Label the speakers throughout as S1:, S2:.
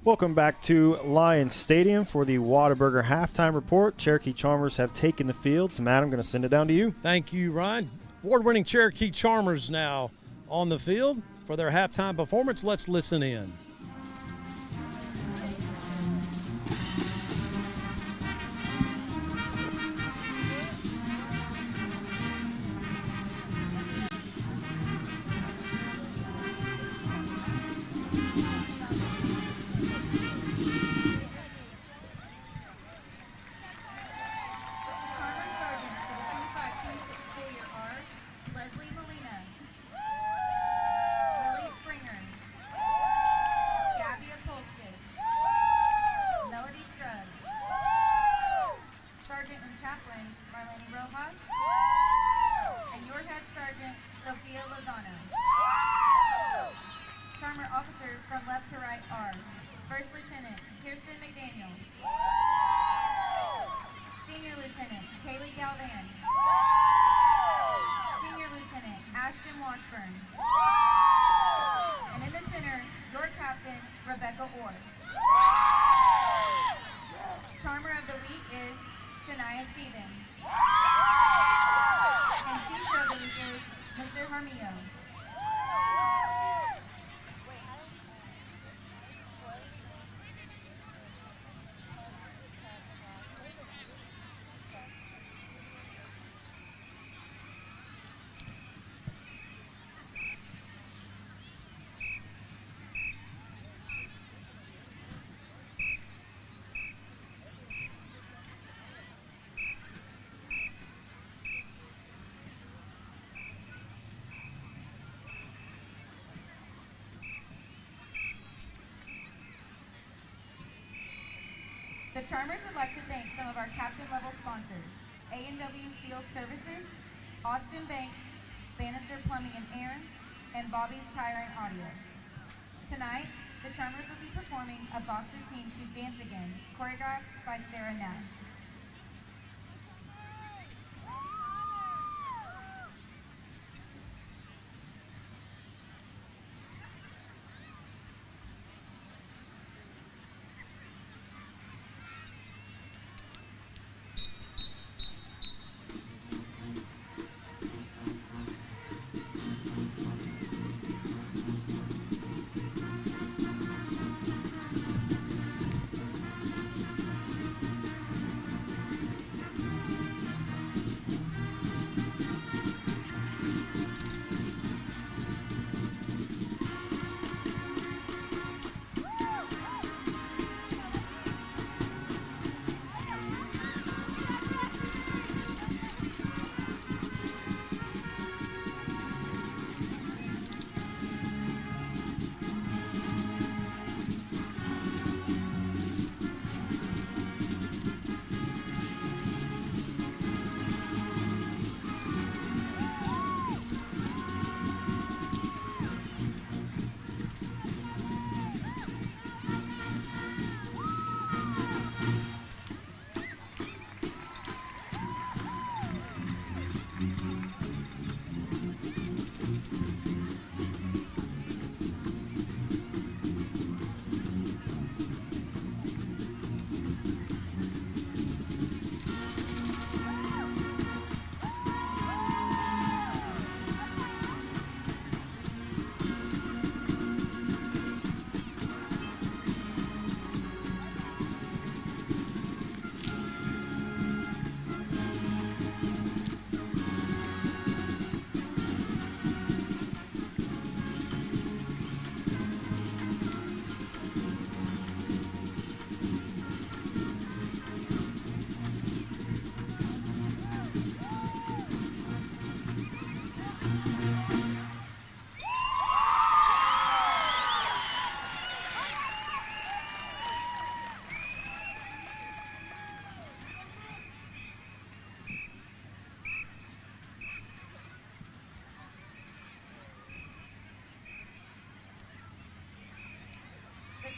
S1: Welcome back to Lions Stadium for the Whataburger halftime report. Cherokee Charmers have taken the field. So, Matt, I'm going to send it down to you.
S2: Thank you, Ryan. Award-winning Cherokee Charmers now on the field for their halftime performance. Let's listen in.
S3: The Charmers would like to thank some of our captain-level sponsors: A&W Field Services, Austin Bank, Bannister Plumbing and Air, and Bobby's Tire and Audio. Tonight, the Charmers will be performing a box routine to Dance Again, choreographed by Sarah Nash.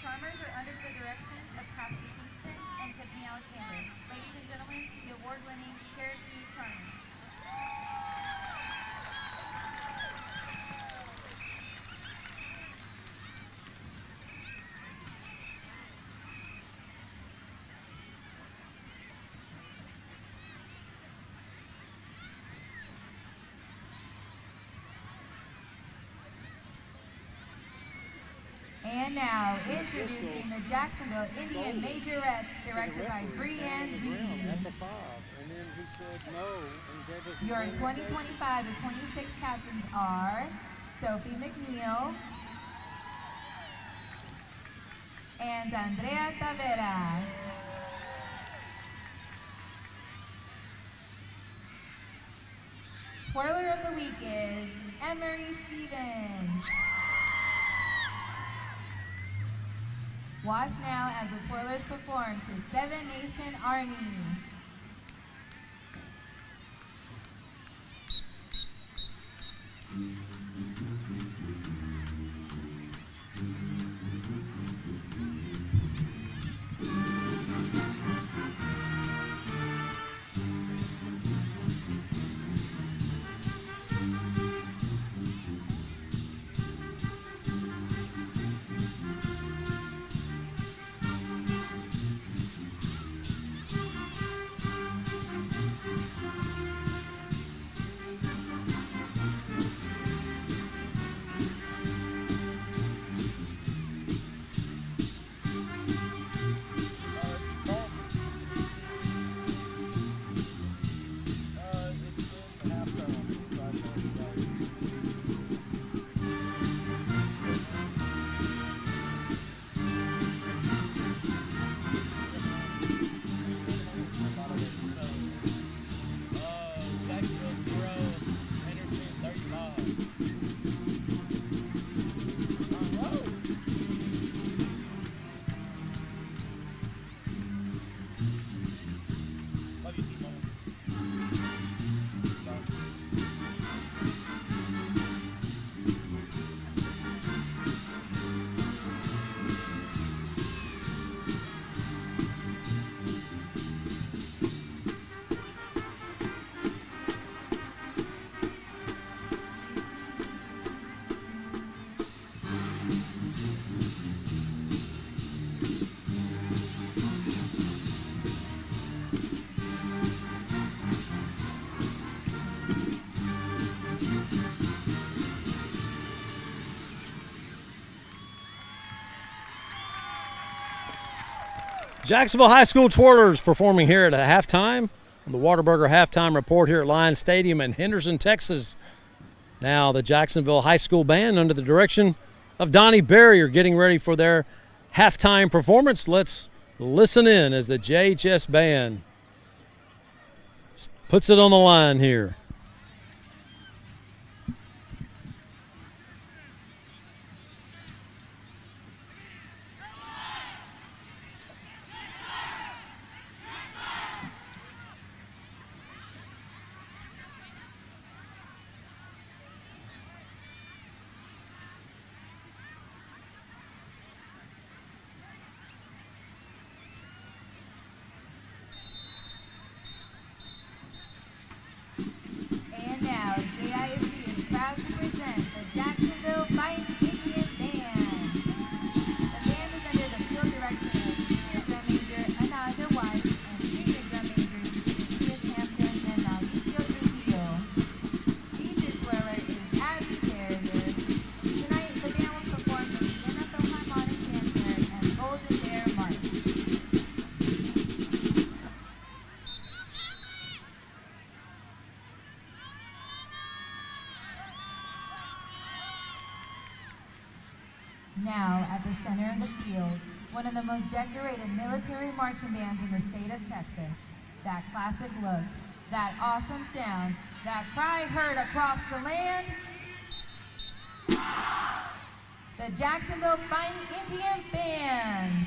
S3: Charmers are under the direction of Cassidy Kingston and Tiffany Alexander. Ladies and gentlemen, the award-winning Cherokee Charmers. And now, introducing the Jacksonville Indian Majorettes, directed by Breanne G.
S2: At the 5, and then he said no and gave us.
S3: Your 2025 to 26 captains are Sophie McNeil and Andrea Tavera. Twirler of the week is Emery Stevens. Watch now as the twirlers perform to Seven Nation Army.
S2: Jacksonville High School Twirlers performing here at a halftime on the Whataburger Halftime Report here at Lions Stadium in Henderson, Texas. Now the Jacksonville High School Band under the direction of Donnie Berry are getting ready for their halftime performance. Let's listen in as the JHS Band puts it on the line here.
S3: And now, JIFC is proud to present the Jacksonville Fighting Indian Band. The band is under the field direction of Senior Drum Major Ananda White and Senior Drum Majors Demetrius Hampton and Mauricio Trujillo. Featured twirler is Abby Carrier. Tonight, the band will perform the Vienna Philharmonic Dancer and Golden Bear March. Now, at the center of the field, one of the most decorated military marching bands in the state of Texas. That classic look, that awesome sound, that cry heard across the land. The Jacksonville Fighting Indian Band.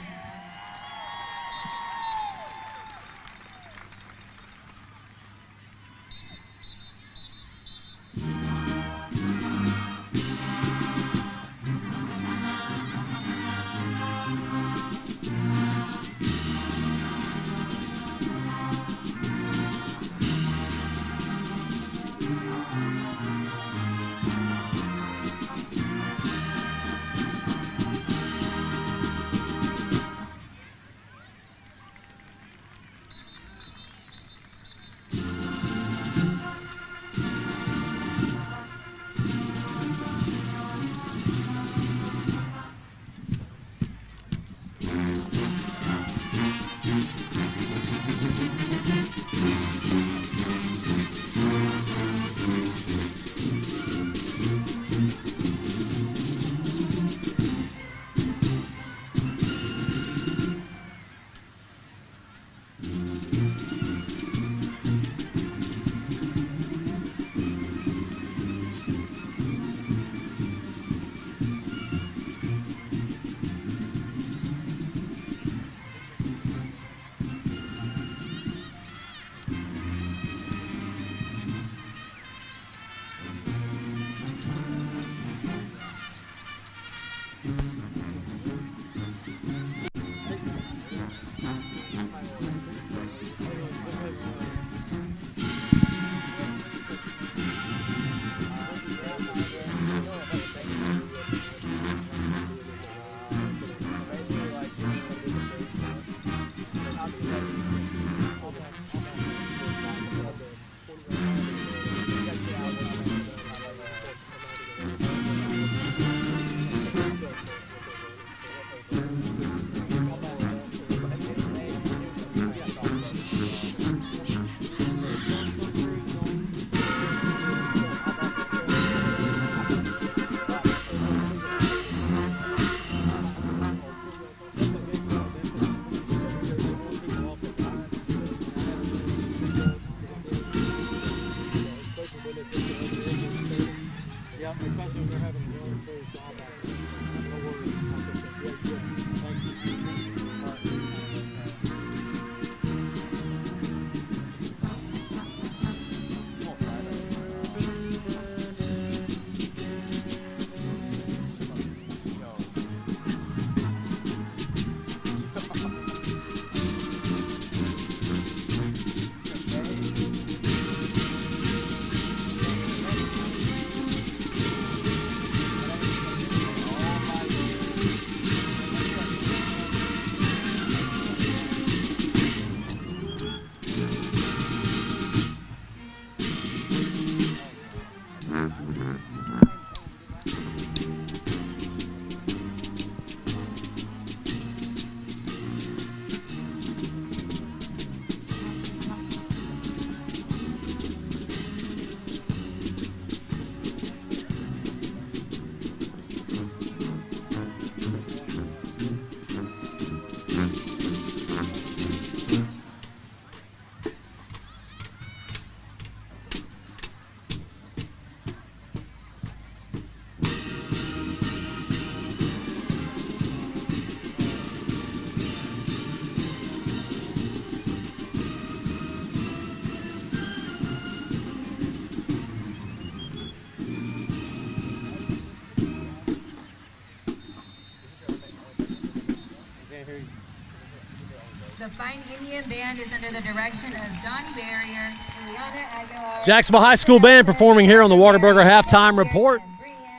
S3: The Fine Indian Band is under the direction of Donnie Barrier, Juliana Aguilar.
S2: Jacksonville High School Band performing here on the Whataburger Halftime Report.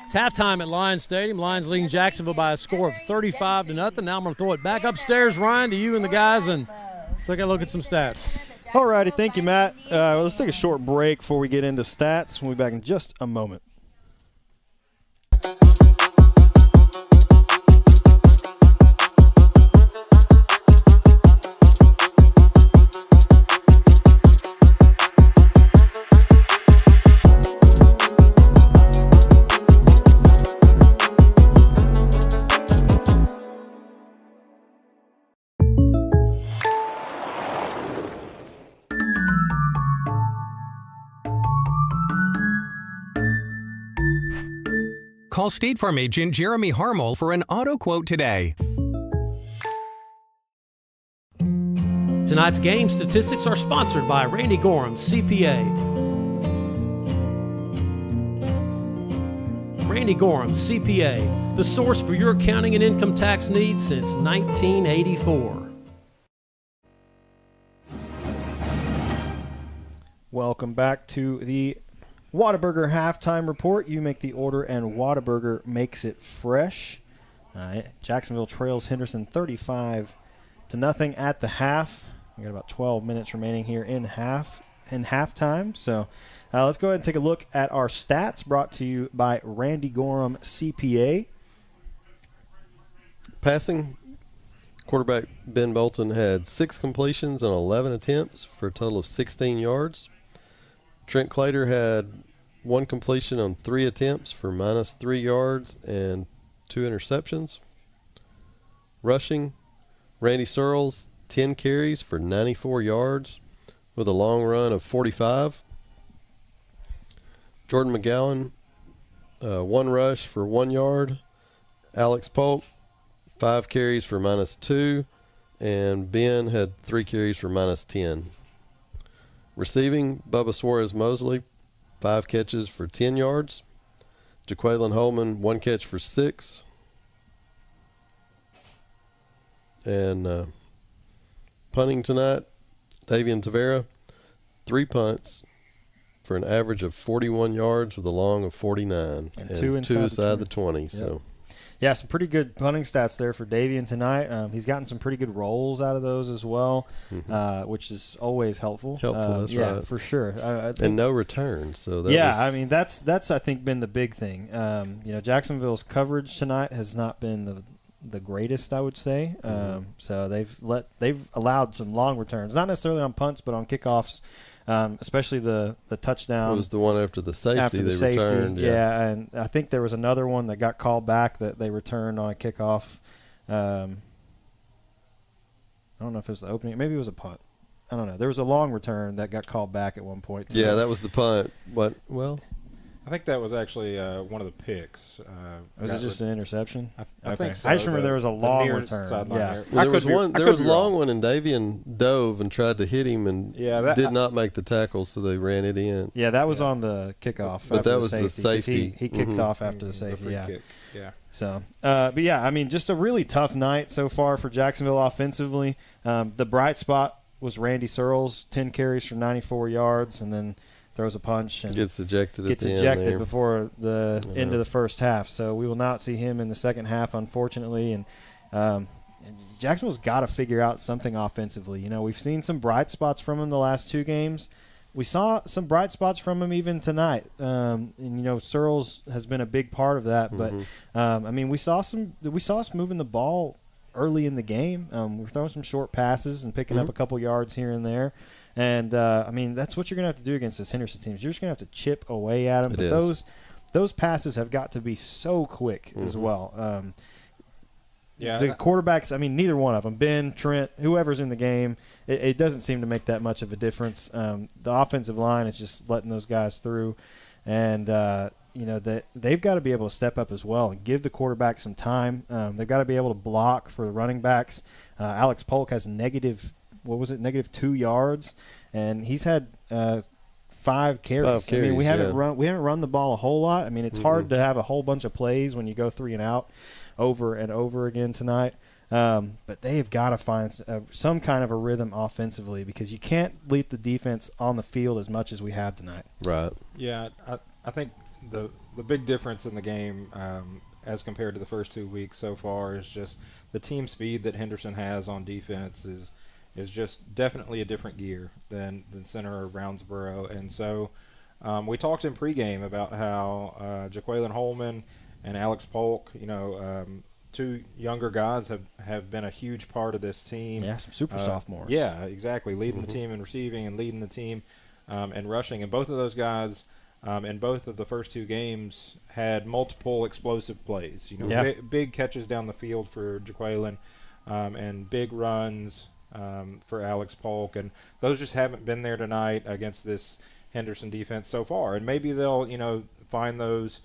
S2: It's halftime at Lions Stadium. Lions leading Jacksonville by a score of 35-0. Now I'm going to throw it back upstairs, Ryan, to you and the guys, and take a look at some stats.
S1: All righty, thank you, Matt. Let's take a short break before we get into stats. We'll be back in just a moment.
S4: Call State Farm agent Jeremy Harmel for an auto quote today.
S2: Tonight's game statistics are sponsored by Randy Gorham, CPA. Randy Gorham, CPA, the source for your accounting and income tax needs since 1984.
S1: Welcome back to the Whataburger Halftime Report. You make the order, and Whataburger makes it fresh. Jacksonville trails Henderson 35-0 at the half. We got about 12 minutes remaining here in halftime. So let's go ahead and take a look at our stats brought to you by Randy Gorham, CPA.
S5: Passing, quarterback Ben Bolton had 6 completions on 11 attempts for a total of 16 yards. Trent Clater had 1 completion on 3 attempts for -3 yards and 2 interceptions. Rushing, Randy Searles, 10 carries for 94 yards with a long run of 45. Jordan McGowan, 1 rush for 1 yard. Alex Polk, 5 carries for -2. And Ben had 3 carries for -10. Receiving, Bubba Suarez Mosley, 5 catches for 10 yards. Jaqueline Holman, 1 catch for 6. And punting tonight, Davian Tavera, 3 punts for an average of 41 yards with a long of 49.
S1: And
S5: two
S1: two
S5: inside the 20. So.
S1: Yeah, some pretty good punting stats there for Davian tonight. He's gotten some pretty good rolls out of those as well, which is always helpful.
S5: That's
S1: yeah,
S5: right.
S1: for sure. I think,
S5: And no return. So that
S1: yeah,
S5: was,
S1: I mean that's I think been the big thing. Jacksonville's coverage tonight has not been the greatest, I would say. So they've allowed some long returns, not necessarily on punts, but on kickoffs. Especially the touchdown.
S5: it was the one after the safety returned.
S1: Yeah, and I think there was another one that got called back that they returned on a kickoff. I don't know if it was the opening. Maybe it was a punt. I don't know. There was a long return that got called back at one point.
S5: Yeah, that was the punt.
S6: I think that was actually one of the picks.
S1: Was it just an interception?
S6: I think so.
S1: I just remember there was a long
S6: near
S1: return.
S6: sideline
S1: Yeah.
S6: there.
S5: Well, there was one. There was a long
S6: wrong.
S5: one, and Davian dove and tried to hit him, and did not make the tackle, so they ran it in.
S1: Yeah, that was on the kickoff.
S5: But
S1: after
S5: that was the
S1: 'cause
S5: safety.
S1: He kicked off after the safety.
S6: free
S1: Yeah.
S6: kick. Yeah.
S1: So, but yeah, I mean, just a really tough night so far for Jacksonville offensively. The bright spot was Randy Searles, 10 carries for 94 yards, and then throws a punch and
S5: Gets ejected.
S1: gets
S5: at the
S1: ejected
S5: end there.
S1: before the end of the first half. So we will not see him in the second half, unfortunately. And Jacksonville's got to figure out something offensively. You know, we've seen some bright spots from him the last 2 games. We saw some bright spots from him even tonight. And Searles has been a big part of that. But I mean, we saw us moving the ball early in the game. We're throwing some short passes and picking up a couple yards here and there. And, I mean, that's what you're going to have to do against this Henderson team. You're just going to have to chip away at them. But those passes have got to be so quick as well. The quarterbacks, I mean, neither one of them, Ben, Trent, whoever's in the game, it doesn't seem to make that much of a difference. The offensive line is just letting those guys through. And, that they've got to be able to step up as well and give the quarterback some time. They've got to be able to block for the running backs. Alex Polk has negative 2 yards, and he's had 5 carries. I mean, we haven't run the ball a whole lot. I mean, it's hard to have a whole bunch of plays when you go 3 and out over and over again tonight. But they've got to find some kind of a rhythm offensively, because you can't leave the defense on the field as much as we have tonight.
S5: Right.
S6: Yeah, I think the big difference in the game as compared to the first 2 weeks so far is just the team speed that Henderson has on defense is just definitely a different gear than center or Brownsboro. And so we talked in pregame about how Jaquelin Holman and Alex Polk, 2 younger guys have been a huge part of this team.
S1: Yeah, some super sophomores.
S6: Yeah, exactly. Leading the team in receiving and leading the team in rushing. And both of those guys in both of the first 2 games had multiple explosive plays. Big catches down the field for Jaquelin and big runs for Alex Polk, and those just haven't been there tonight against this Henderson defense so far. And maybe they'll, find those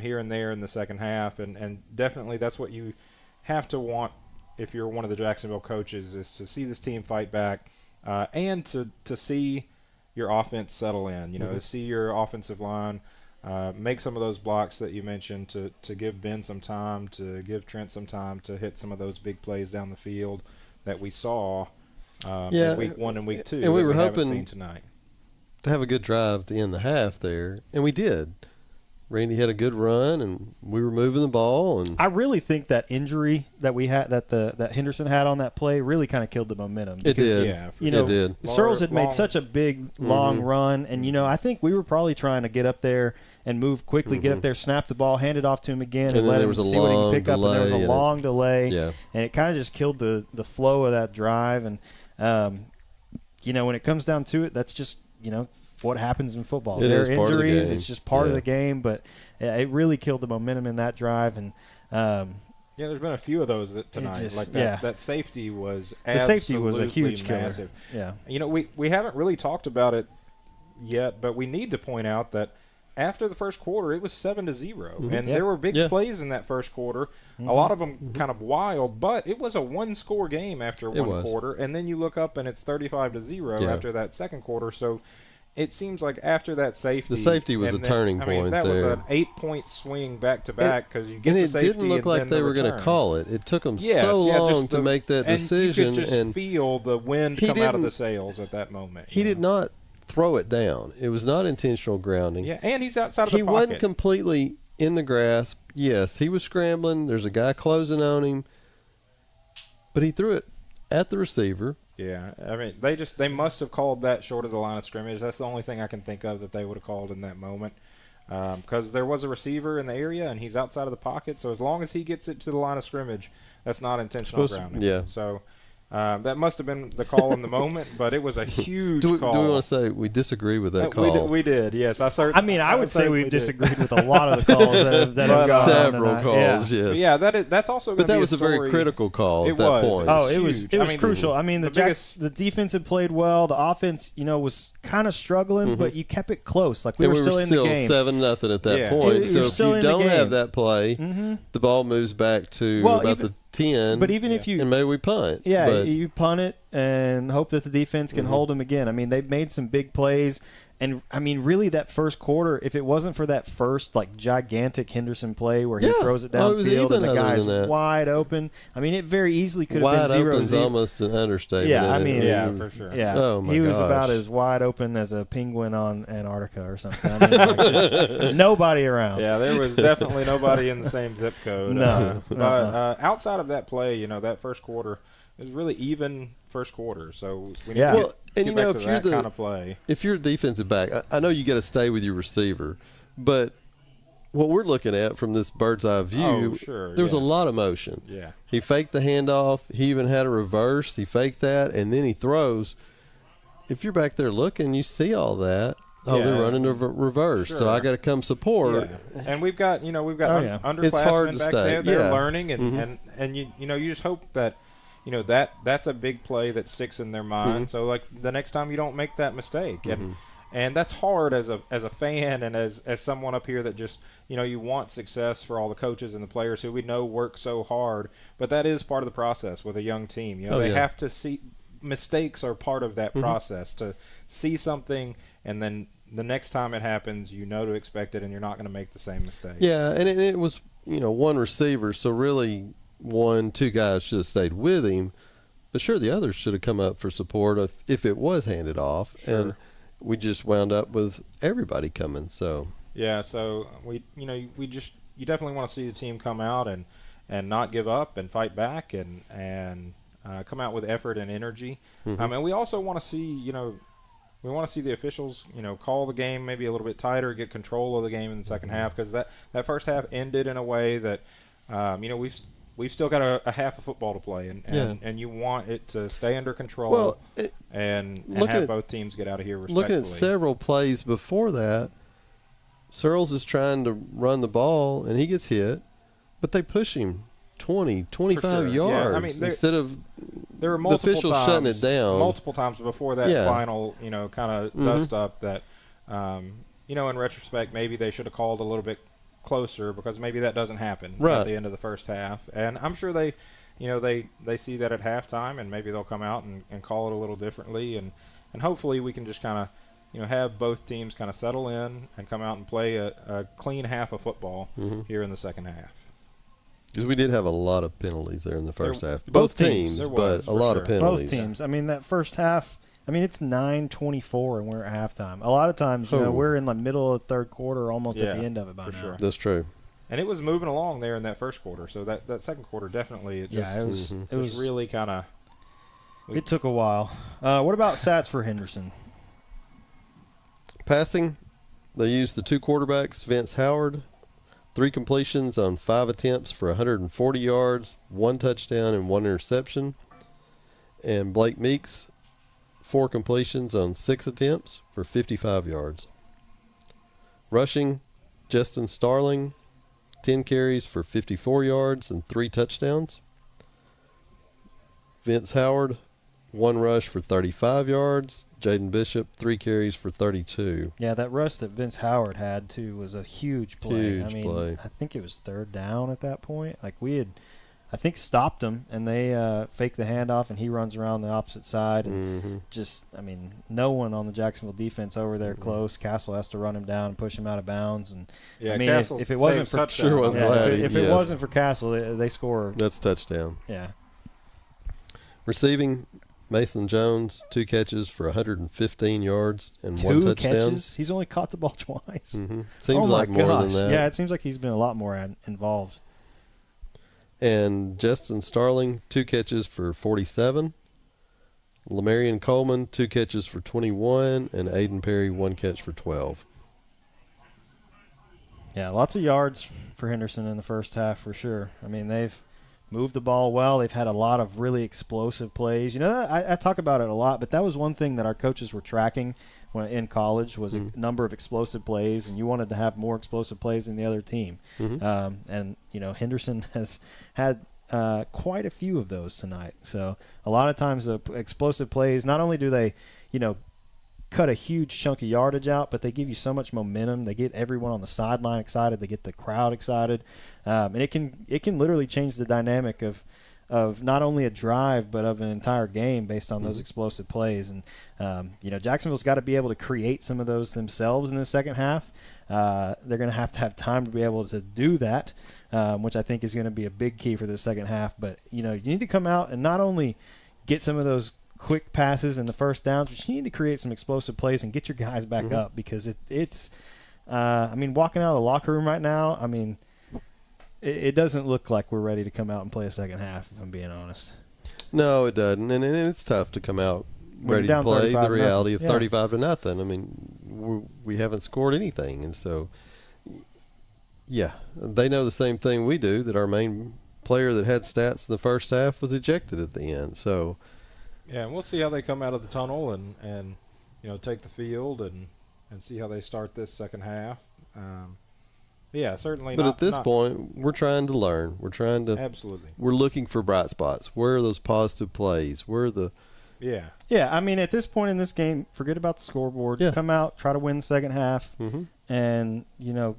S6: here and there in the second half, and definitely that's what you have to want if you're one of the Jacksonville coaches, is to see this team fight back and to see your offense settle in. See your offensive line make some of those blocks that you mentioned, to give Ben some time, to give Trent some time to hit some of those big plays down the field that we saw in week 1 and week 2,
S5: and we were
S6: haven't
S5: hoping
S6: seen tonight
S5: to have a good drive to end the half there, and we did. Randy had a good run, and we were moving the ball. And
S1: I really think that injury that we had, that Henderson had on that play, really kind of killed the momentum.
S5: It
S1: because,
S5: did.
S6: Yeah,
S5: it did.
S1: Searles had made such a big, long run, and I think we were probably trying to get up there and move quickly, get up there, snap the ball, hand it off to him again, and let him see what he can pick up. And there was a long delay, and it kind of just killed the flow of that drive. And when it comes down to it, that's just what happens in football. There are injuries; it's just part of the game. But it really killed the momentum in that drive. And
S6: there's been a few of those tonight. That safety was
S1: the safety was a huge
S6: massive
S1: killer. Yeah,
S6: we haven't really talked about it yet, but we need to point out that after the first quarter, it was 7-0, and there were big plays in that first quarter. A lot of them kind of wild, but it was a 1-score game after one quarter, and then you look up and it's 35-0 after that second quarter. So it seems like after that safety,
S5: the safety was a turning point
S6: that
S5: there.
S6: was an 8-point swing back to back because you get
S5: and
S6: the
S5: it
S6: safety
S5: didn't look
S6: and
S5: like
S6: then
S5: they
S6: the
S5: were going to
S6: return.
S5: call it. It took them
S6: Yes,
S5: so
S6: yeah,
S5: long
S6: just
S5: to make that
S6: and
S5: decision.
S6: you could just
S5: and
S6: feel the wind
S5: he
S6: come out of the
S5: didn't-
S6: sails at that moment.
S5: he
S6: you
S5: did
S6: know?
S5: not throw it down. It was not intentional grounding.
S6: Yeah, and he's outside of
S5: He
S6: the pocket.
S5: wasn't completely in the grasp. Yes, he was scrambling. There's a guy closing on him, but he threw it at the receiver.
S6: Yeah, I mean, they must have called that short of the line of scrimmage. That's the only thing I can think of that they would have called in that moment, because there was a receiver in the area and he's outside of the pocket. So as long as he gets it to the line of scrimmage, that's not intentional grounding.
S5: Yeah.
S6: So that must have been the call in the moment, but it was a huge
S5: Do we
S6: call.
S5: want to say we disagree with that call?
S6: We did. Yes, I
S1: would say
S6: certainly
S1: we've
S6: did.
S1: disagreed with a lot of the calls that have gone on
S5: Several
S1: tonight.
S5: calls,
S1: Yeah.
S5: yes.
S6: But yeah, that's also.
S5: But
S6: gonna
S5: that
S6: be
S5: was a very
S6: story.
S5: critical call
S6: It
S5: at that
S6: was.
S5: point.
S1: Oh, it was
S6: huge.
S1: it was
S6: I mean,
S1: crucial. I mean,
S6: the biggest-
S1: the defense had played well. The offense, was kind of struggling, but you kept it close. Like we
S5: and
S1: were still in the game.
S5: 7-0 at that
S6: Yeah.
S5: point.
S1: You're
S5: So if
S1: still
S5: you
S1: in the
S5: don't have
S1: game.
S5: that play, the ball moves back to
S1: Well,
S5: about
S1: even-
S5: the 10.
S1: But even if you
S5: and maybe we punt.
S1: Yeah,
S5: but
S1: you punt it and hope that the defense can hold them again. I mean, they've made some big plays. And, I mean, really that first quarter, if it wasn't for that first, gigantic Henderson play where he
S5: Yeah.
S1: throws it
S5: Oh, it was
S1: downfield
S5: even
S1: and the
S5: other
S1: guy's
S5: than that.
S1: wide open, I mean, it very easily could have
S5: wide
S1: been 0-0.
S5: open's almost an understatement.
S1: Yeah, I
S5: isn't it?
S1: mean,
S6: Yeah, for sure.
S1: Yeah,
S5: Oh, my
S1: he was
S5: gosh.
S1: about as wide open as a penguin on Antarctica or something. I mean, just nobody around.
S6: Yeah, there was definitely nobody in the same zip code.
S1: No,
S6: But outside of that play, that first quarter, it was really even first quarter. So we need
S1: Yeah.
S6: to
S5: Well, and
S6: get
S5: you
S6: back
S5: know,
S6: to
S5: if you're
S6: that
S5: the-
S6: kind of play.
S5: If you're a defensive back, I know you got to stay with your receiver, but what we're looking at from this bird's eye view,
S6: Oh, sure,
S5: there was a
S6: yeah.
S5: lot of motion.
S6: Yeah.
S5: He faked the handoff. He even had a reverse. He faked that, and then he throws. If you're back there looking, you see all that. Oh, they're
S6: Yeah.
S5: running a reverse, so
S6: Sure.
S5: I got to come support.
S6: Yeah. And we've got
S1: Oh, yeah.
S6: underclassmen
S5: It's hard to
S6: back
S5: stay.
S6: there. They're
S5: Yeah.
S6: learning, and you just hope that that's a big play that sticks in their mind. So like the next time you don't make that mistake, and that's hard as a fan and as someone up here that just you want success for all the coaches and the players who we know work so hard, but that is part of the process with a young team. They have to see mistakes are part of that process, to see something and then the next time it happens, to expect it, and you're not going to make the same mistake.
S5: Yeah, and it was one receiver, so really 1-2 guys should have stayed with him, but sure the others should have come up for support if it was handed off, and we just wound up with everybody coming. So
S6: yeah, so you definitely want to see the team come out and not give up and fight back and come out with effort and energy, and we also want to see we want to see the officials, call the game maybe a little bit tighter, get control of the game in the second half, because that first half ended in a way that, we've still got a half of football to play, and you want it to stay under control and have both teams get out of here respectfully.
S5: Looking at several plays before that, Searles is trying to run the ball, and he gets hit, but they push him 20, 25
S6: sure.
S5: yards
S6: Yeah, I mean,
S5: instead of
S6: there were multiple
S5: officials
S6: times,
S5: shutting it down.
S6: multiple times before that final, kind of dust up that, in retrospect, maybe they should have called a little bit closer, because maybe that doesn't happen at the end of the first half. And I'm sure they see that at halftime, and maybe they'll come out and call it a little differently, and hopefully we can just kind of have both teams kind of settle in and come out and play a clean half of football here in the second half.
S5: Because we did have a lot of penalties there in the first half.
S1: both
S5: Both
S1: teams,
S5: teams,
S6: there
S5: but
S6: was,
S5: a
S6: for
S5: lot
S6: sure.
S5: of penalties.
S1: Both teams. I mean, that first half, it's 9:24 and we're at halftime. A lot of times, we're in the middle of the third quarter, almost at the end of it by
S6: for
S1: now.
S6: sure.
S5: That's true.
S6: And it was moving along there in that first quarter. So that second quarter definitely it was really kind of.
S1: It took a while. What about stats for Henderson?
S5: Passing, they used the 2 quarterbacks, Vince Howard, 3 completions on 5 attempts for 140 yards, 1 touchdown and 1 interception. And Blake Meeks, 4 completions on 6 attempts for 55 yards. Rushing, Justin Starling, 10 carries for 54 yards and 3 touchdowns. Vince Howard, 1 rush for 35 yards. Jaden Bishop, 3 carries for 32.
S1: Yeah, that rush that Vince Howard had, too, was a huge play.
S5: Huge play.
S1: I think it was third down at that point. Like, we had I think, stopped him, and they fake the handoff, and he runs around the opposite side. And no one on the Jacksonville defense over there close. Castle has to run him down and push him out of bounds. And if it wasn't for it wasn't for Castle, they score.
S5: That's touchdown.
S1: Yeah.
S5: Receiving, Mason Jones, 2 catches for 115 yards and 1 touchdown.
S1: 2 catches? He's only caught the ball twice.
S5: Seems like more than that.
S1: Yeah, it seems like he's been a lot more involved.
S5: And Justin Starling, 2 catches for 47. Lamarion Coleman, 2 catches for 21. And Aiden Perry, 1 catch for 12.
S1: Yeah, lots of yards for Henderson in the first half for sure. I mean, they've moved the ball well. They've had a lot of really explosive plays. You know, I talk about it a lot, but that was one thing that our coaches were tracking in college was a number of explosive plays, and you wanted to have more explosive plays than the other team. And, you know, Henderson has had quite a few of those tonight. So a lot of times the explosive plays, not only do they, you know, cut a huge chunk of yardage out, but they give you so much momentum. They get everyone on the sideline excited. They get the crowd excited. And it can literally change the dynamic of not only a drive but of an entire game based on those explosive plays. And, you know, Jacksonville's got to be able to create some of those themselves in the second half. They're going to have time to be able to do that, which I think is going to be a big key for the second half. But, you know, you need to come out and not only get some of those quick passes and the first downs, but you need to create some explosive plays and get your guys back up, because it's I mean, walking out of the locker room right now, I mean, it doesn't look like we're ready to come out and play a second half, if I'm being honest.
S5: No, it doesn't, and it's tough to come out ready to play the reality of 35-0. I mean, we haven't scored anything, and so they know the same thing we do, that our main player that had stats in the first half was ejected at the end. So
S6: yeah, and we'll see how they come out of the tunnel and you know, take the field and see how they start this second half. Yeah, certainly.
S5: But at this point, we're trying to learn. We're trying to
S6: absolutely.
S5: We're looking for bright spots. Where are those positive plays? Where are the
S1: Yeah, I mean, at this point in this game, forget about the scoreboard.
S5: Yeah.
S1: Come out, try to win the second half, and, you know,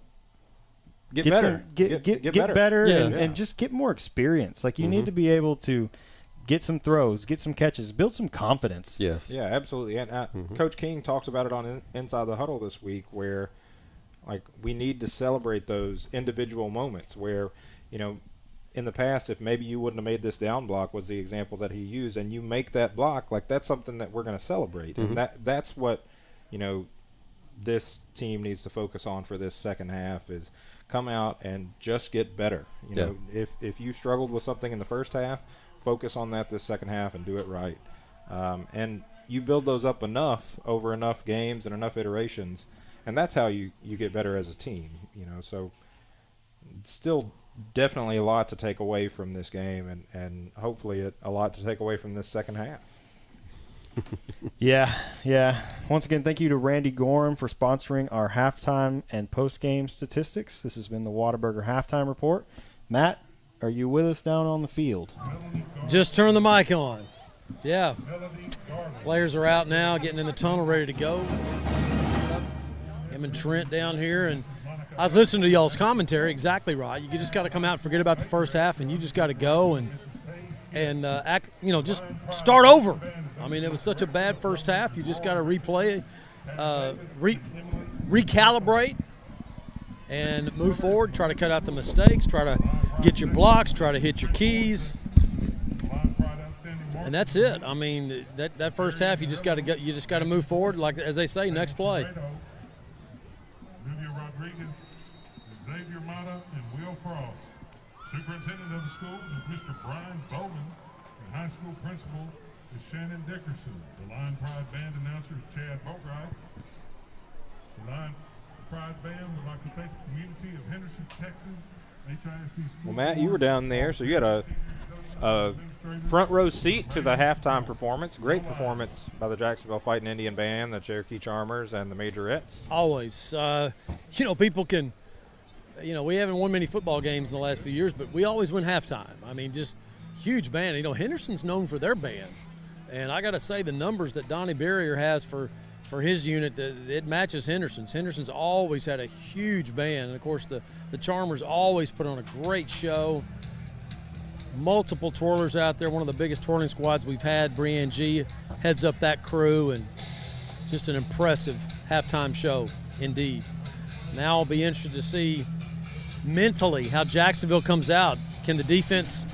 S6: get better.
S1: Get better, and just get more experience. Like, you need to be able to get some throws, get some catches, build some confidence.
S5: Yes.
S6: Yeah, absolutely. And Coach King talked about it on Inside the Huddle this week, where, like, we need to celebrate those individual moments where, you know, in the past, if maybe you wouldn't have made this down block, was the example that he used, and you make that block, like, that's something that we're going to celebrate. And that's what, you know, this team needs to focus on for this second half, is come out and just get better. You know, if you struggled with something in the first half, focus on that this second half and do it right. And you build those up enough over enough games and enough iterations, and that's how you get better as a team. You know, so still definitely a lot to take away from this game, and hopefully a lot to take away from this second half.
S1: Yeah. Once again, thank you to Randy Gorham for sponsoring our halftime and post-game statistics. This has been the Whataburger Halftime Report. Matt, are you with us down on the field?
S2: Just turn the mic on. Yeah. Players are out now, getting in the tunnel, ready to go. Him and Trent down here, and I was listening to y'all's commentary. Exactly right. You just got to come out and forget about the first half, and you just got to go and act. You know, just start over. I mean, it was such a bad first half. You just got to replay, recalibrate, and move forward. Try to cut out the mistakes. Try to get your blocks. Try to hit your keys. And that's it. I mean, that first half, you just got to go. You just got to move forward. Like as they say, next play.
S7: Xavier Mata and Will Frost. Superintendent of the schools is Mr. Brian Bowman. The high school principal is Shannon Dickerson. The Lion Pride Band announcer is Chad Boatwright. The Lion Pride Band would like to thank the community of Henderson, Texas, HISD School.
S6: Well, Matt, you were down there, so you had a front row seat to the halftime performance. Great performance by the Jacksonville Fighting Indian Band, the Cherokee Charmers, and the Majorettes.
S2: Always. You know, people can, you know, we haven't won many football games in the last few years, but we always win halftime. I mean, just huge band. You know, Henderson's known for their band. And I got to say, the numbers that Donnie Barrier has for his unit, it matches Henderson's. Henderson's always had a huge band. And, of course, the Charmers always put on a great show. multiple twirlers out there, one of the biggest twirling squads we've had. Brianne G heads up that crew, and just an impressive halftime show indeed. Now I'll be interested to see mentally how Jacksonville comes out. Can the defense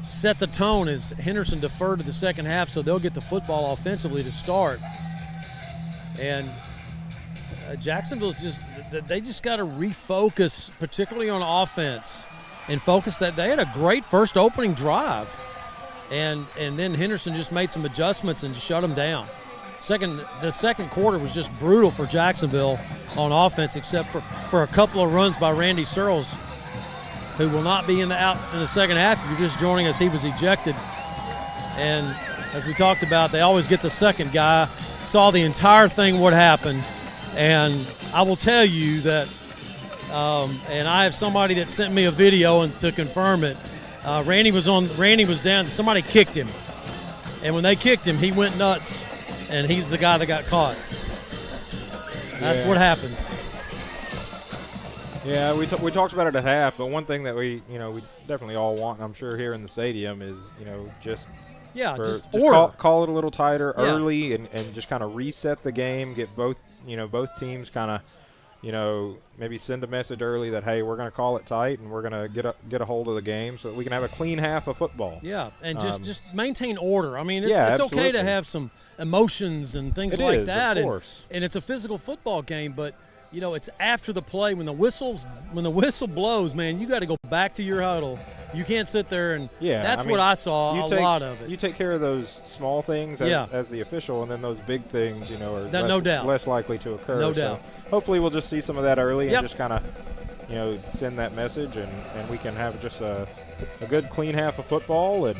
S2: set the tone as Henderson deferred to the second half so they'll get the football offensively to start? And Jacksonville's they just got to refocus, particularly on offense, and focus that they had a great first opening drive. And then Henderson just made some adjustments and shut them down. The second quarter was just brutal for Jacksonville on offense, except for a couple of runs by Randy Searles, who will not be out in the second half. If you're just joining us, he was ejected. And as we talked about, they always get the second guy. Saw the entire thing what happened. And I will tell you that, and I have somebody that sent me a video and to confirm it. Randy was down. Somebody kicked him. And when they kicked him, he went nuts. And he's the guy that got caught. That's what happens.
S6: Yeah, we talked about it at half, but one thing that we definitely all want, I'm sure, here in the stadium is, just call it a little tighter early and just kind of reset the game, get both teams kind of, maybe send a message early that, hey, we're going to call it tight and we're going to get a hold of the game so that we can have a clean half of football.
S2: Yeah, and just maintain order. I mean, it's okay to have some emotions and things like that.
S6: Of course.
S2: And it's a physical football game, but it's after the play when the whistle blows, man, you got to go back to your huddle. You can't sit there and that's what I saw lot of it.
S6: You take care of those small things as the official, and then those big things, are less likely to occur.
S2: No doubt.
S6: Hopefully we'll just see some of that early and just kind of, send that message, and we can have just a good clean half of football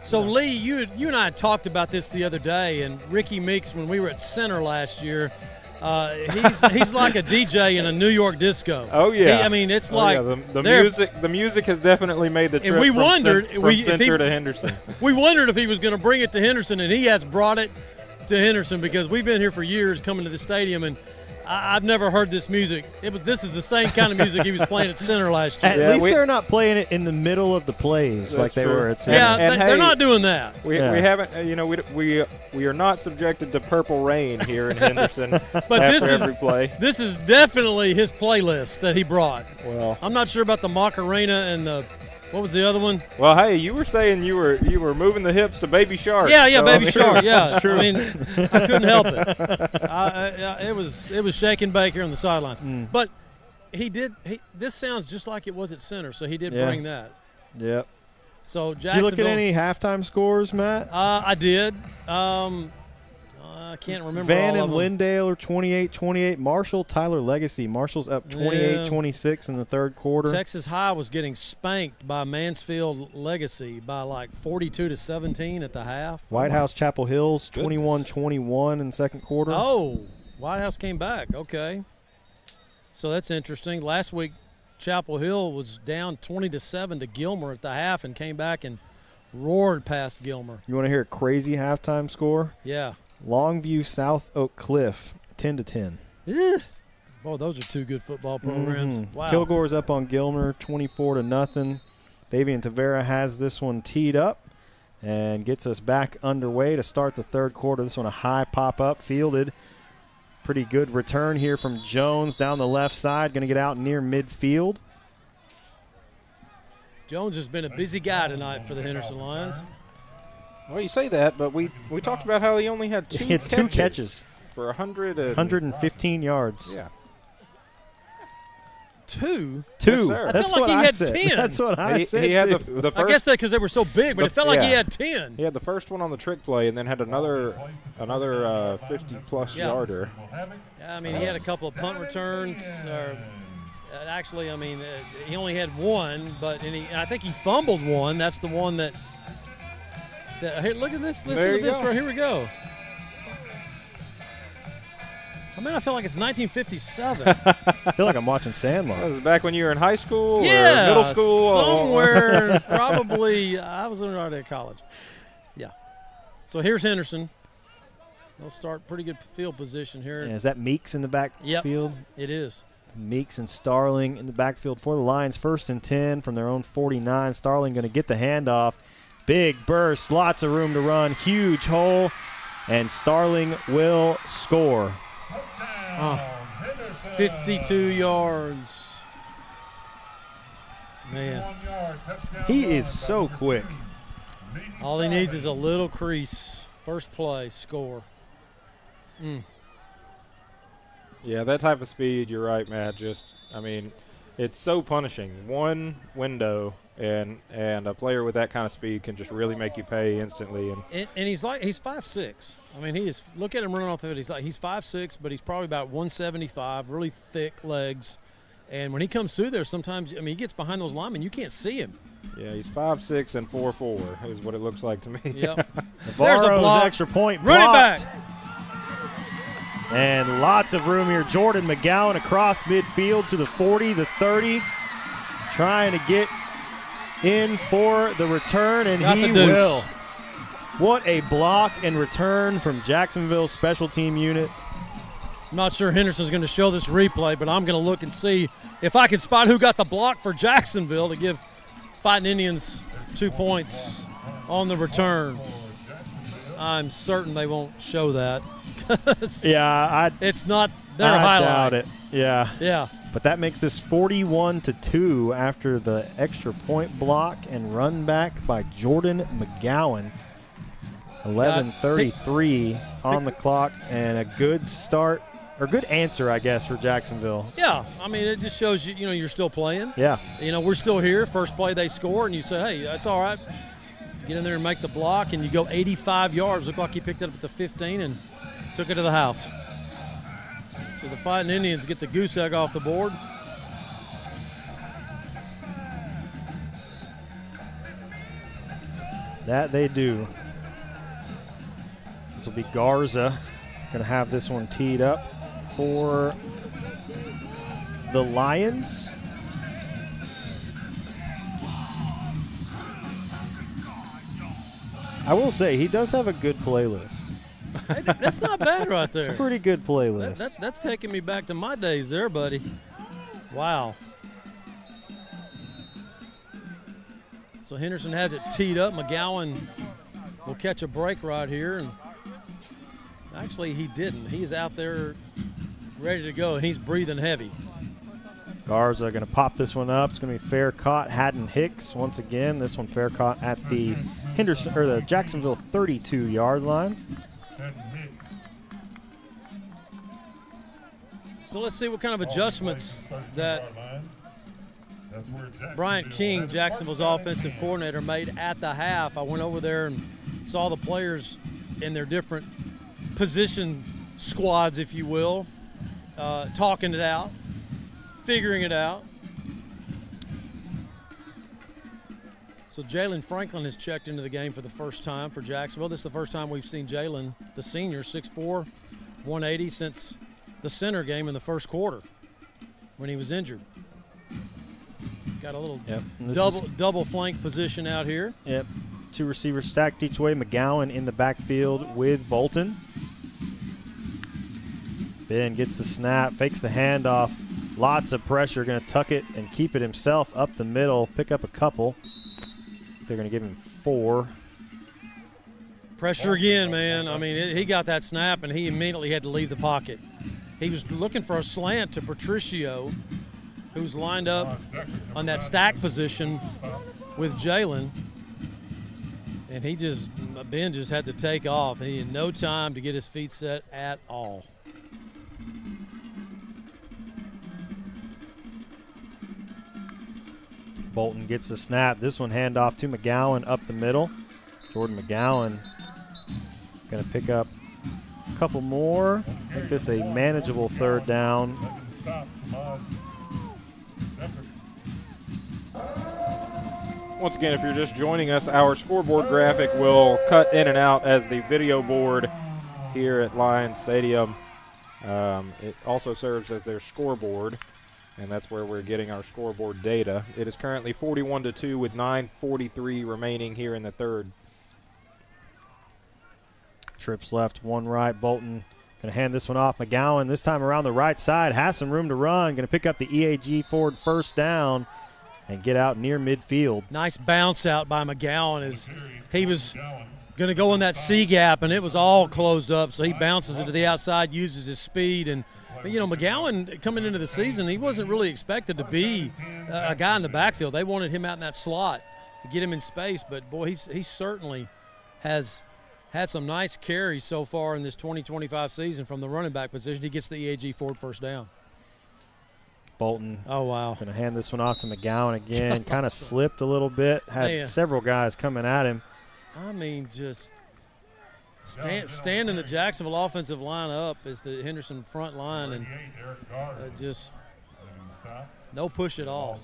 S2: So Lee, you and I talked about this the other day, and Ricky Meeks, when we were at Center last year, he's like a DJ in a New York disco.
S6: Oh yeah,
S2: it's like
S6: the music has definitely made the trip.
S2: And we wondered
S6: from Center to Henderson.
S2: We wondered if he was going to bring it to Henderson, and he has brought it to Henderson because we've been here for years coming to the stadium, and I've never heard this music. This is the same kind of music he was playing at Center last year.
S1: At least they're not playing it in the middle of the plays like they were at Center.
S2: Yeah, they're not doing that.
S6: We haven't, we are not subjected to Purple Rain here in Henderson
S2: but
S6: after every play.
S2: This is definitely his playlist that he brought.
S6: Well,
S2: I'm not sure about the Macarena and what was the other one?
S6: Well, hey, you were saying you were moving the hips to Baby Shark.
S2: Yeah, so Baby Shark. Yeah, I mean, I couldn't help it. It was shaking Baker on the sidelines. But this sounds just like it was at Center, so he did bring that.
S1: Yep.
S2: So
S1: Did you look at any halftime scores, Matt?
S2: I did. I can't remember
S1: Van
S2: all
S1: and
S2: of them.
S1: Lindale are 28-28. Marshall, Tyler Legacy. Marshall's up 28-26 in the third quarter.
S2: Texas High was getting spanked by Mansfield Legacy by like 42-17 at the half.
S1: White House Chapel Hills 21-21 in the second quarter.
S2: Oh, White House came back. Okay. So that's interesting. Last week, Chapel Hill was down 20-7 to Gilmer at the half and came back and roared past Gilmer.
S1: You want to hear a crazy halftime score?
S2: Yeah.
S1: Longview South Oak Cliff 10-10.
S2: Boy, those are two good football programs. Wow.
S1: Kilgore's up on Gilmer 24-0. Davian Tavera has this one teed up and gets us back underway to start the third quarter. This one a high pop-up, fielded. Pretty good return here from Jones down the left side. Going to get out near midfield.
S2: Jones has been a busy guy tonight for the Henderson Lions.
S6: Well, you say that, but we talked about how he only had two catches for
S1: 115 yards.
S6: Yeah.
S2: Two?
S1: Yes,
S2: I felt like he had 10.
S1: That's what I said.
S6: He had the first,
S2: I guess that because they were so big, but it felt like he had 10.
S6: He had the first one on the trick play and then had another 50-plus yarder.
S2: I mean, he had a couple of punt returns. Actually, I mean, he only had one, but I think he fumbled one. That's the one that hey, look at this. Listen to this right here. We go. I mean, I feel like it's 1957.
S1: I feel like I'm watching Sandlot.
S6: That was back when you were in high school or middle school?
S2: Somewhere. Probably. I was already at college. Yeah. So here's Henderson. They'll start pretty good field position here.
S1: Yeah, is that Meeks in the back field?
S2: It is.
S1: Meeks and Starling in the backfield for the Lions. 1st and 10 from their own 49. Starling going to get the handoff. Big burst, lots of room to run, huge hole, and Starling will score.
S2: 52 yards. Man.
S1: He is so quick.
S2: All he needs is a little crease. First play, score.
S6: Yeah, that type of speed, you're right, Matt. It's so punishing. One window and a player with that kind of speed can just really make you pay instantly.
S2: And he's 5'6". I mean, he is. Look at him running off the field. He's 5'6", but he's probably about 175. Really thick legs, and when he comes through there, sometimes he gets behind those linemen. You can't see him.
S6: Yeah, he's 5'6" and 4'4" is what it looks like to me.
S2: Yep.
S1: There's
S2: a block.
S1: Extra point
S2: Run it
S1: blocked.
S2: back.
S1: And lots of room here. Jordan McGowan across midfield to the 40, the 30, trying to get in for the return, and
S2: Got
S1: he
S2: the deuce.
S1: will. What a block and return from Jacksonville's special team unit.
S2: I'm not sure Henderson's going to show this replay, but I'm going to look and see if I can spot who got the block for Jacksonville to give Fighting Indians 2 points on the return. I'm certain they won't show that.
S1: Yeah,
S2: it's not their
S1: I
S2: highlight.
S1: doubt it. Yeah.
S2: Yeah.
S1: But that makes this 41-2 after the extra point block and run back by Jordan McGowan. 11:33 on the clock, and a good start, or good answer, I guess, for Jacksonville.
S2: Yeah, it just shows you, you're still playing.
S1: Yeah.
S2: We're still here. First play they score, and you say, hey, that's all right. Get in there and make the block, and you go 85 yards. Looked like he picked it up at the 15 and took it to the house. So the Fighting Indians get the goose egg off the board.
S1: That they do. This will be Garza. Going to have this one teed up for the Lions. I will say, he does have a good playlist.
S2: That's not bad right there.
S1: It's a pretty good playlist.
S2: That's taking me back to my days there, buddy. Wow. So Henderson has it teed up. McGowan will catch a break right here. And actually, he didn't. He's out there ready to go, and he's breathing heavy.
S1: Garza going to pop this one up. It's going to be fair caught. Haddon Hicks once again. This one fair caught at the Henderson or the Jacksonville 32-yard line.
S2: So let's see what kind of adjustments that Bryant King, Jacksonville's offensive coordinator, made at the half. I went over there and saw the players in their different position squads, if you will, talking it out, figuring it out. So Jalen Franklin has checked into the game for the first time for Jacksonville. This is the first time we've seen Jalen, the senior, 6'4", 180, since the center game in the first quarter when he was injured. Got a little double flank position out here.
S1: Yep. 2 receivers stacked each way. McGowan in the backfield with Bolton. Ben gets the snap, fakes the handoff. Lots of pressure. Going to tuck it and keep it himself up the middle. Pick up a couple. They're going to give him 4.
S2: Pressure again, man. He got that snap, and he immediately had to leave the pocket. He was looking for a slant to Patricio, who's lined up on that stack position with Jalen. And Ben just had to take off. He had no time to get his feet set at all.
S1: Bolton gets the snap. This one handoff to McGowan up the middle. Jordan McGowan going to pick up a couple more. Make this a manageable 3rd down.
S6: Once again, if you're just joining us, our scoreboard graphic will cut in and out as the video board here at Lions Stadium. It also serves as their scoreboard, and that's where we're getting our scoreboard data. It is currently 41-2 with 9:43 remaining here in the 3rd.
S1: Trips left, 1 right. Bolton going Going to hand this one off. McGowan this time around the right side. Has some room to run. Going to pick up the EAG Ford first down and get out near midfield.
S2: Nice bounce out by McGowan as he was going to go in that C gap, and it was all closed up. So he bounces it to the outside, uses his speed. And, you know, McGowan coming into the season, he wasn't really expected to be a guy in the backfield. They wanted him out in that slot to get him in space. But, boy, he certainly has had some nice carries so far in this 2025 season from the running back position. He gets the EAG Ford first down.
S1: Bolton.
S2: Oh, wow.
S1: Going to hand this one off to McGowan again. Kind of slipped a little bit. Had several guys coming at him.
S2: I mean, just standing the Jacksonville offensive line up as the Henderson front line, and just no push at all.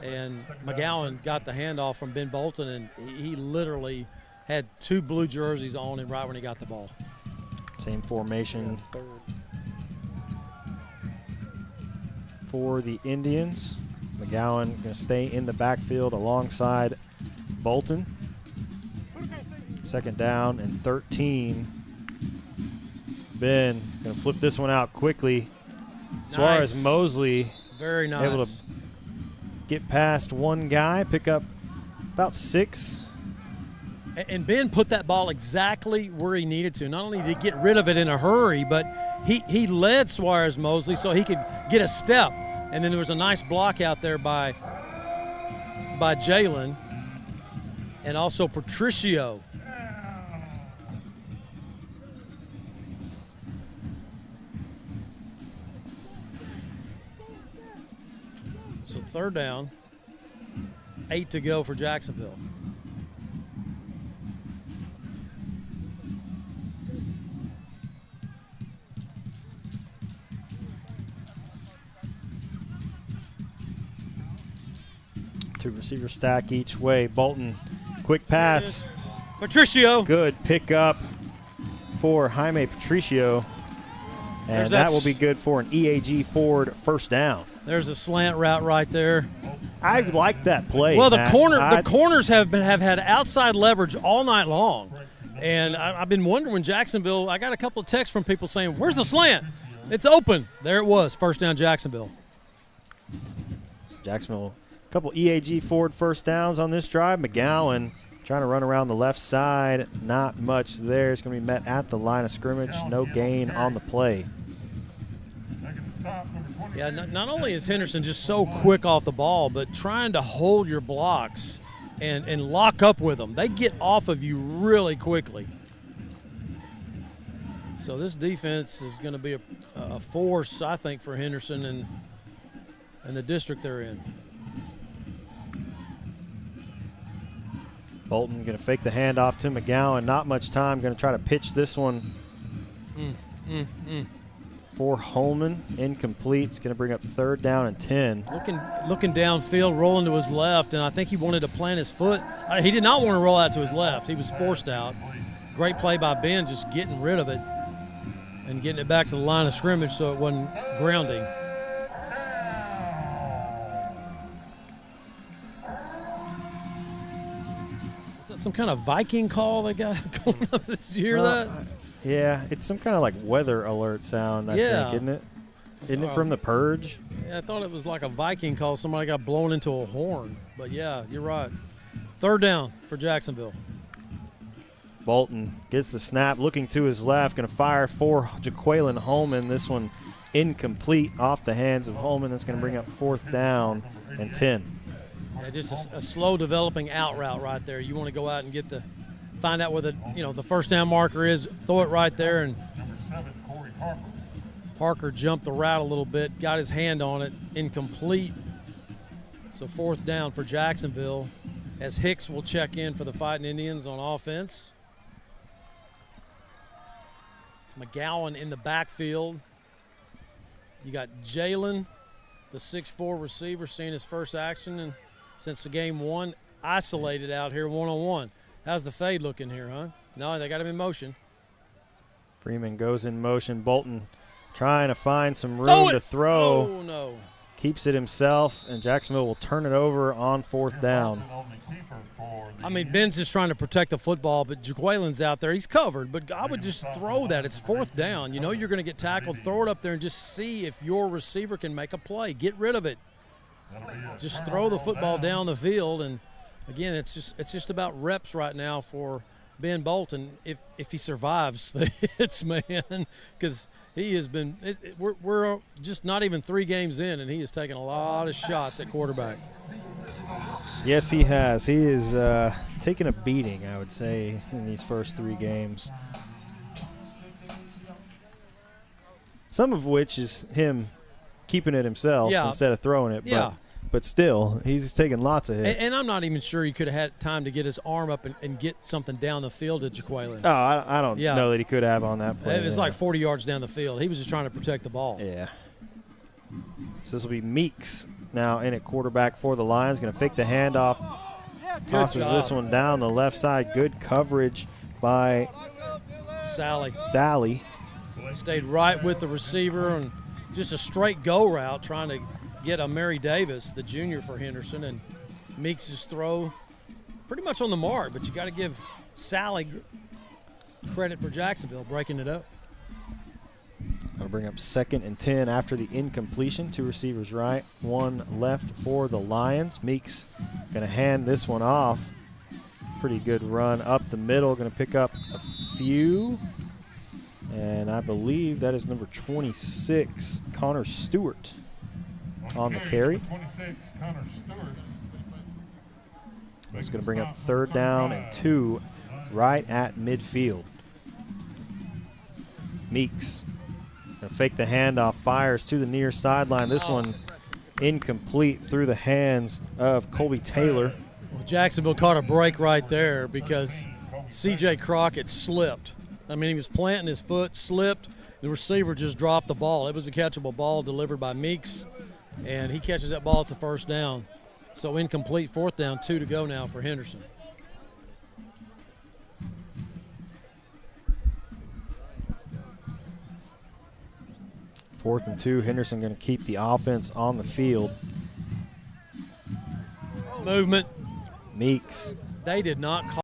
S2: And McGowan got the handoff from Ben Bolton, and he literally had 2 blue jerseys on him right when he got the ball.
S1: Same formation for the Indians. McGowan going to stay in the backfield alongside Bolton. Second down and 13. Ben going to flip this one out quickly. As far as Mosley,
S2: very nice,
S1: able to get past one guy, pick up about 6.
S2: And Ben put that ball exactly where he needed to. Not only did he get rid of it in a hurry, but he led Suarez Mosley so he could get a step. And then there was a nice block out there by Jalen and also Patricio. So third down, 8 to go for Jacksonville.
S1: Two receiver stack each way. Bolton, quick pass.
S2: Patricio.
S1: Good pickup for Jaime Patricio. And that will be good for an EAG Ford first down.
S2: There's a slant route right there.
S1: I like that play.
S2: Well,
S1: Matt.
S2: the corners have had outside leverage all night long. And I've been wondering when Jacksonville, I got a couple of texts from people saying, where's the slant? It's open. There it was. First down, Jacksonville.
S1: So Jacksonville, a couple EAG Ford first downs on this drive. McGowan trying to run around the left side. Not much there. It's going to be met at the line of scrimmage. No gain on the play.
S2: Yeah, not only is Henderson just so quick off the ball, but trying to hold your blocks and lock up with them. They get off of you really quickly. So this defense is going to be a force, I think, for Henderson and the district they're in.
S1: Bolton going to fake the handoff to McGowan. Not much time. Going to try to pitch this one for Holman. Incomplete. It's going to bring up third down and 10.
S2: Looking downfield, rolling to his left, and I think he wanted to plant his foot. He did not want to roll out to his left. He was forced out. Great play by Ben, just getting rid of it and getting it back to the line of scrimmage so it wasn't grounding. Is that some kind of Viking call they got going up this year?
S1: Yeah, it's some kind of like weather alert sound, I think, isn't it? Isn't it from the Purge?
S2: Yeah, I thought it was like a Viking call. Somebody got blown into a horn. But, yeah, you're right. Third down for Jacksonville.
S1: Bolton gets the snap, looking to his left, going to fire for Jaquaylin Holman. This one incomplete off the hands of Holman. That's going to bring up fourth down and 10.
S2: Yeah, just a slow developing out route right there. You want to go out and find out where the first down marker is, throw it right there, and Parker jumped the route a little bit, got his hand on it, incomplete. So fourth down for Jacksonville as Hicks will check in for the Fighting Indians on offense. It's McGowan in the backfield. You got Jalen, the 6'4" receiver, seeing his first action and since the game one, isolated out here one-on-one. How's the fade looking here, huh? No, they got him in motion.
S1: Freeman goes in motion. Bolton trying to find some room to throw.
S2: Oh, no.
S1: keeps it himself, and Jacksonville will turn it over on 4th down.
S2: I mean, Ben's just trying to protect the football, but Jaquelin's out there. He's covered, but I would just throw that. It's 4th down. You know you're going to get tackled. Throw it up there and just see if your receiver can make a play. Get rid of it. Just throw the football down the field, and again, it's just about reps right now for Ben Bolton if he survives the hits, man, because he has been we're just not even 3 games in, and he has taken a lot of shots at quarterback.
S1: Yes, he has. He is taking a beating, I would say, in these first 3 games. Some of which is him keeping it himself instead of throwing it.
S2: Yeah.
S1: But still, he's taking lots of hits.
S2: And I'm not even sure he could have had time to get his arm up and get something down the field to Jaquelin.
S1: Oh, I don't know that he could have on that play.
S2: It was like 40 yards down the field. He was just trying to protect the ball.
S1: Yeah. So this will be Meeks now in at quarterback for the Lions. Going to fake the handoff. Tosses this one down the left side. Good coverage by
S2: Sally. Stayed right with the receiver and just a straight go route trying to get a Mary Davis, the junior for Henderson, and Meeks' throw pretty much on the mark, but you got to give Sally credit for Jacksonville breaking it up.
S1: I'll bring up 2nd and 10 after the incompletion. 2 receivers right, 1 left for the Lions. Meeks going to hand this one off. Pretty good run up the middle. Going to pick up a few. And I believe that is number 26, Connor Stewart, on the carry.
S7: 26, Connor Stewart.
S1: It's going to bring up 3rd down and 2 right at midfield. Meeks going to fake the handoff, fires to the near sideline. This one incomplete through the hands of Colby Taylor.
S2: Well, Jacksonville caught a break right there because C.J. Crockett slipped. I mean, he was planting his foot, slipped. The receiver just dropped the ball. It was a catchable ball delivered by Meeks, and he catches that ball. It's a 1st down. So incomplete, 4th down, 2 to go now for Henderson.
S1: Fourth and 2, Henderson going to keep the offense on the field.
S2: Movement.
S1: Meeks.
S2: They did not call